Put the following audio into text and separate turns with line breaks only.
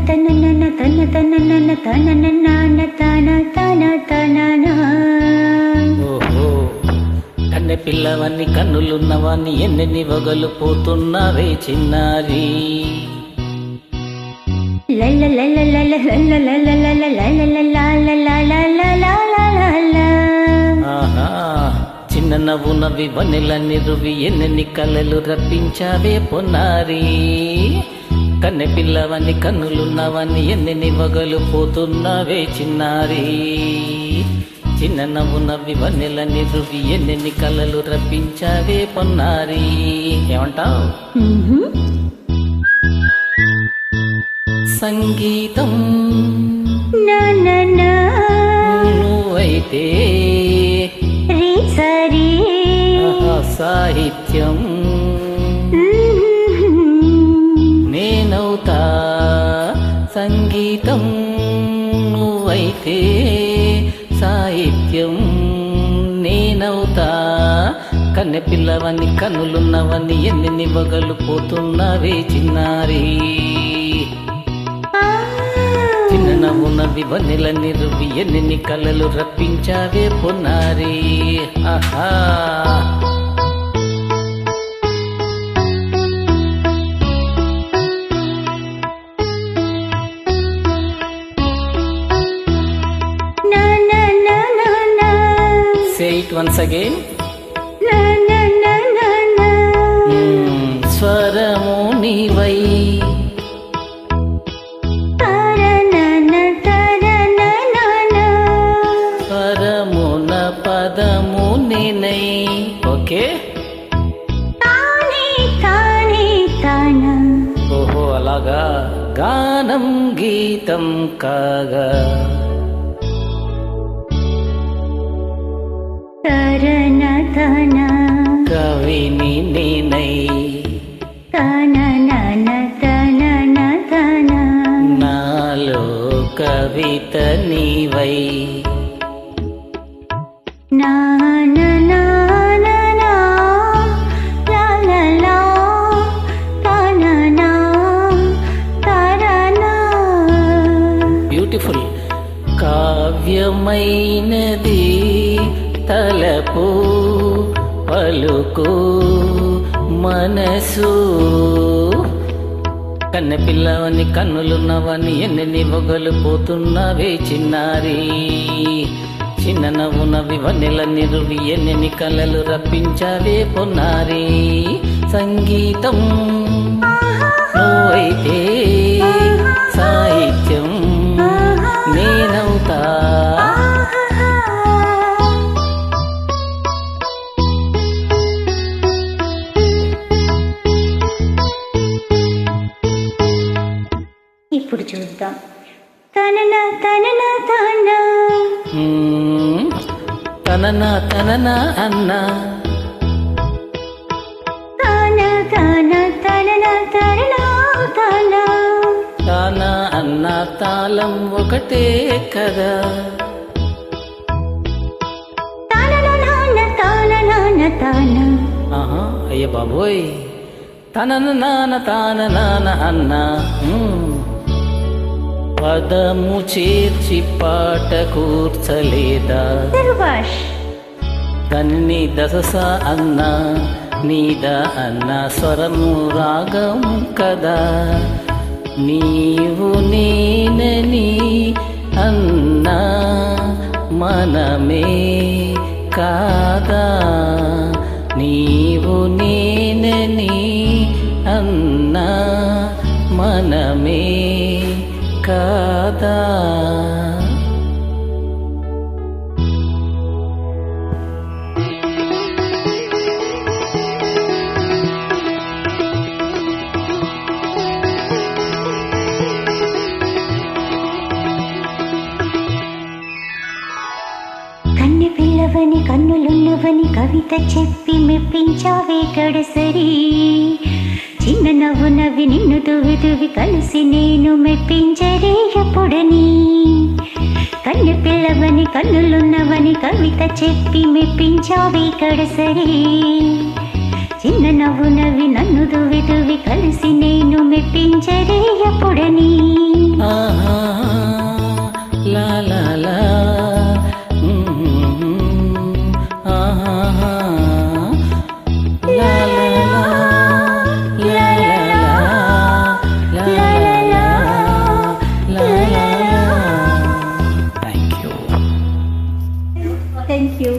తన తన తన తన తన తన తన.
ఓహో కన్నె పిల్లవాన్ని కన్నులున్నవాన్ని ఎన్నెన్ని వగలు పోతున్నావే చిన్నారి.
లల్ల లల్ల లల్ల లల్ల లల్ల లల్ల లల్ల లల్ల లల్ల లల్ల.
ఆహా చిన్న నవ్వు నవ్వి వన్నెలన్నీ రువి ఎన్నెన్ని కలలు రప్పించావే పొన్నారి. కన్నె పిల్లవాన్ని కన్నులున్నవాన్ని ఎన్నెన్ని వగలు పోతున్నావే చిన్నారి. చిన్న నవ్వు నవ్వి వన్నెలన్నీ రువి ఎన్నెన్ని కలలు రప్పించావే పొన్నారి. ఏమంటావు? సంగీతం నువ్వైతే సాహిత్యం నేనవుతా. సంగీతం నువ్వైతే సాహిత్యం నేనవుతా. కన్నె పిల్లవాన్ని కన్నులున్నవన్నీ ఎన్నెన్ని వగలు పోతున్నావే చిన్నారి. చిన్న నవ్వు నవ్వి వన్నెలన్నీ రువ్వి ఎన్నెన్ని కలలు రప్పించావే పొన్నారి. ఆహా Say it once again. స్వరము నీవై స్వరమున పదము నేనై. ఓకే ఓహో అలాగా. గానం గీతం కాగా కవిని నేనై నాలో కవిత నీవై. బ్యూటిఫుల్. కావ్యమైనది తలపు పలుకు మనసు. కన్నె పిల్లవని కన్నులున్నవని ఎన్నెన్ని వగలు పోతున్నావే చిన్నారి. చిన్న నవ్వు నవ్వి వన్నెలన్నీ రువి ఎన్నెన్ని కలలు రప్పించావే పొన్నారి. సంగీతం నువ్వైతే సాహిత్యం నేనవుతా.
ఇప్పుడు చూద్దాం. తనన తనన తన
తనన తనన అన్న
తన తన తనన తనన తన
తన అన్న తాళం ఒకటే కదా. ఆహా అయ్య బాబోయ్. తనన నాన్న తాన నాన్న అన్న పదము చేర్చి పాట కూర్చలేదా. తన్ని దశస అన్న నీద అన్న స్వరము రాగం కదా. నీవు నేనని అన్నా మనమే కాదా. నీవు నేనని అన్నా మనమే కాదా.
కన్నె పిల్లవని కన్నులున్నవని కవిత చెప్పి మెప్పించావే గడసరి. చిన్న నవ్వు నవ్వి నిన్ను తువి తువి కలిసి నేను మెప్పించరే ఎప్పుడని. కన్నె పిల్లవని కన్నులున్నవని కవిత చెప్పి మెప్పించావే గడసరి. చిన్న నవ్వు నవ్వి నన్ను తువి తువి కలిసి నేను మెప్పించరే ఎప్పుడని.
ఆహా, లా లా లా, ఆహా, లా లా లా, లా లా లా, లా లా లా, లా లా లా. Thank you.
Thank you.